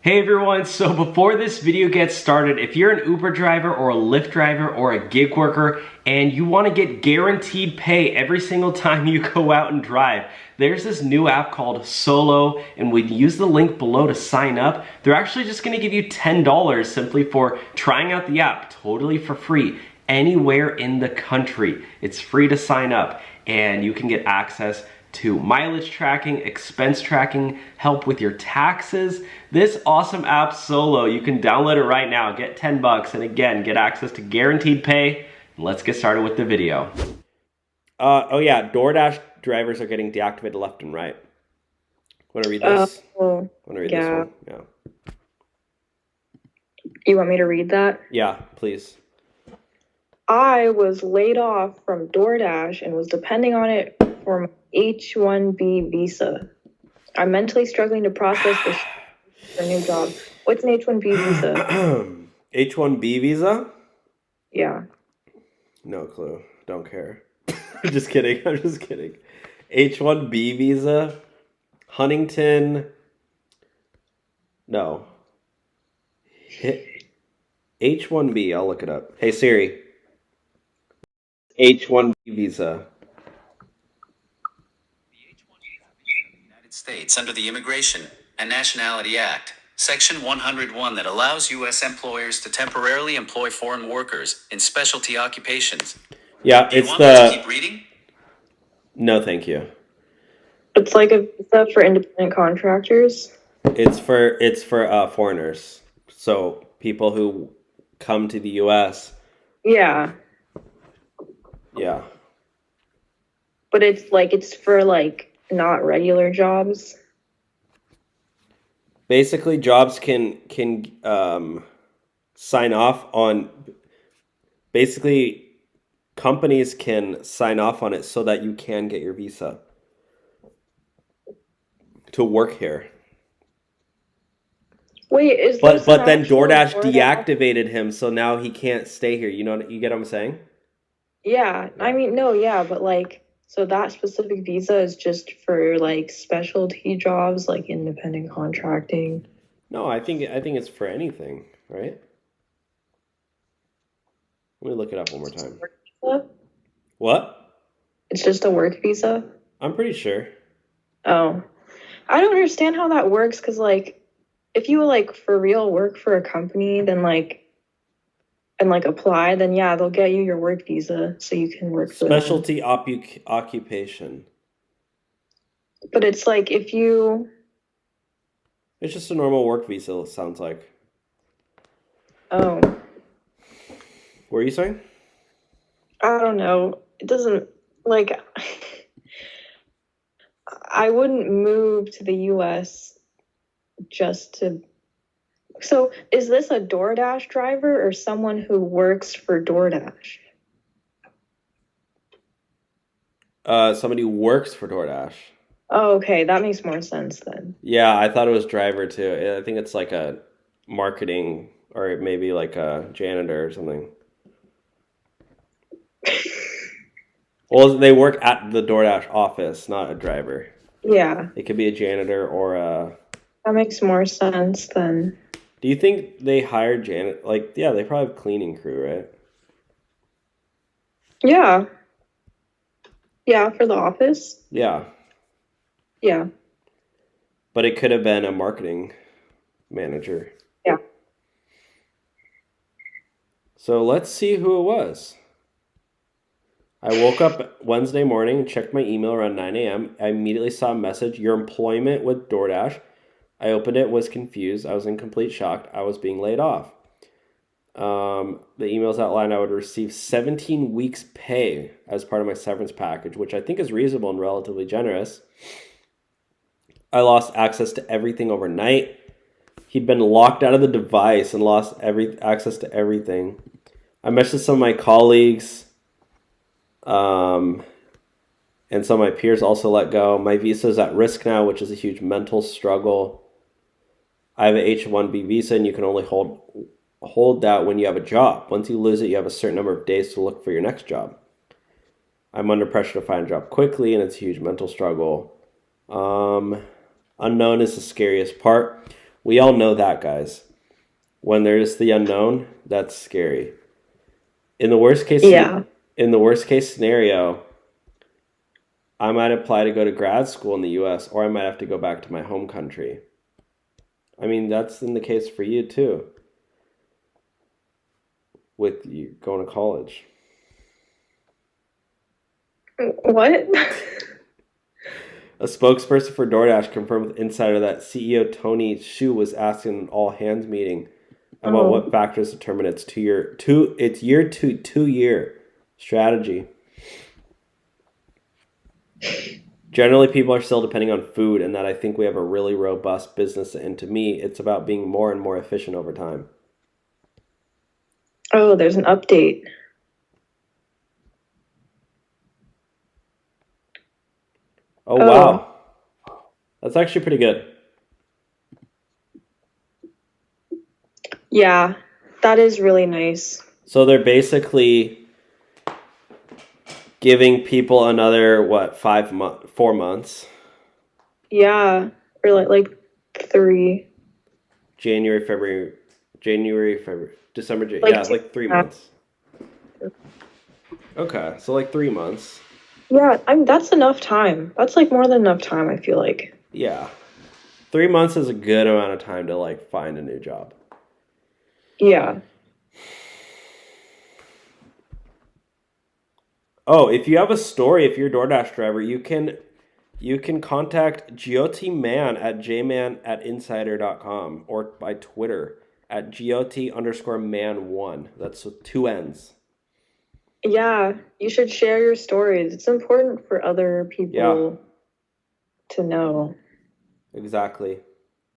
Hey everyone, so before this video gets started, if you're an Uber driver or a Lyft driver or a gig worker and you want to get guaranteed pay every single time you go out and drive, there's this new app called Solo, and when you use the link below to sign up, they're actually just going to give you $10 simply for trying out the app, totally for free, anywhere in the country. It's free to sign up, and you can get access to mileage tracking, expense tracking, help with your taxes. This awesome app Solo, you can download it right now, get 10 bucks, and again, get access to guaranteed pay. Let's get started with the video. Oh yeah, DoorDash drivers are getting deactivated left and right. Want to read this? Want to read this one? Yeah. You want me to read that? Yeah, please. I was laid off from DoorDash and was depending on it for my H-1B visa. I'm mentally struggling to process this for a new job. What's an H-1B visa? H-1B visa? Yeah. No clue. Don't care. I'm just kidding. I'm just kidding. H-1B visa? Huntington? No. H-1B. I'll look it up. Hey Siri. H-1B visa. States under the Immigration and Nationality Act, Section 101, that allows U.S. employers to temporarily employ foreign workers in specialty occupations. Yeah, Do you want me to keep reading? No, thank you. It's like a visa for independent contractors. It's for foreigners. So people who come to the U.S. Yeah. Yeah. But it's for not regular jobs. Basically, jobs can sign off on. Basically, companies can sign off on it so that you can get your visa to work here. Wait, is but then DoorDash deactivated him, so now he can't stay here. You get what I'm saying? Yeah, I mean, no, yeah, but so that specific visa is just for specialty jobs, like independent contracting. No, I think it's for anything, right? Let me look it up one more time. What? It's just a work visa? I'm pretty sure. Oh. I don't understand how that works, because if you for real work for a company, then and apply, then yeah, they'll get you your work visa so you can work for specialty occupation. But it's if you... It's just a normal work visa, it sounds like. Oh. What were you saying? I don't know. It doesn't, I wouldn't move to the U.S. just to... So, is this a DoorDash driver or someone who works for DoorDash? Somebody who works for DoorDash. Oh, okay. That makes more sense then. Yeah, I thought it was driver too. I think it's like a marketing or maybe like a janitor or something. Well, they work at the DoorDash office, not a driver. Yeah. It could be a janitor or a... That makes more sense then. Do you think they hire janitor? Yeah, they probably have cleaning crew, right? Yeah. Yeah, for the office? Yeah. Yeah. But it could have been a marketing manager. Yeah. So let's see who it was. I woke up Wednesday morning and checked my email around 9 a.m. I immediately saw a message, your employment with DoorDash. I opened it, was confused. I was in complete shock. I was being laid off. The emails outlined I would receive 17 weeks pay as part of my severance package, which I think is reasonable and relatively generous. I lost access to everything overnight. He'd been locked out of the device and lost access to everything. I messaged some of my colleagues, and some of my peers also let go. My visa is at risk now, which is a huge mental struggle. I have an H-1B visa, and you can only hold that when you have a job. Once you lose it, you have a certain number of days to look for your next job. I'm under pressure to find a job quickly, and it's a huge mental struggle. Unknown is the scariest part. We all know that, guys. When there's the unknown, that's scary. In the worst case, scenario, I might apply to go to grad school in the U.S., or I might have to go back to my home country. I mean, that's in the case for you too, with you going to college. What? A spokesperson for DoorDash confirmed with Insider that CEO Tony Xu was asked in an all-hands meeting about what factors determine its year to 2-year strategy. Generally, people are still depending on food, and that I think we have a really robust business. And to me, it's about being more and more efficient over time. Oh, there's an update. Oh, wow. That's actually pretty good. Yeah, that is really nice. So they're basically giving people another, 4 months? Yeah, or like 3. January, February, December, like 3 months. Okay, so like 3 months. Yeah, that's enough time. That's like more than enough time, I feel like. Yeah. 3 months is a good amount of time to like find a new job. Yeah. Oh, if you have a story, if you're a DoorDash driver, you can contact GOTman at jman@insider.com or by Twitter at GOT_man1. That's with 2 N's. Yeah, you should share your stories. It's important for other people to know. Exactly.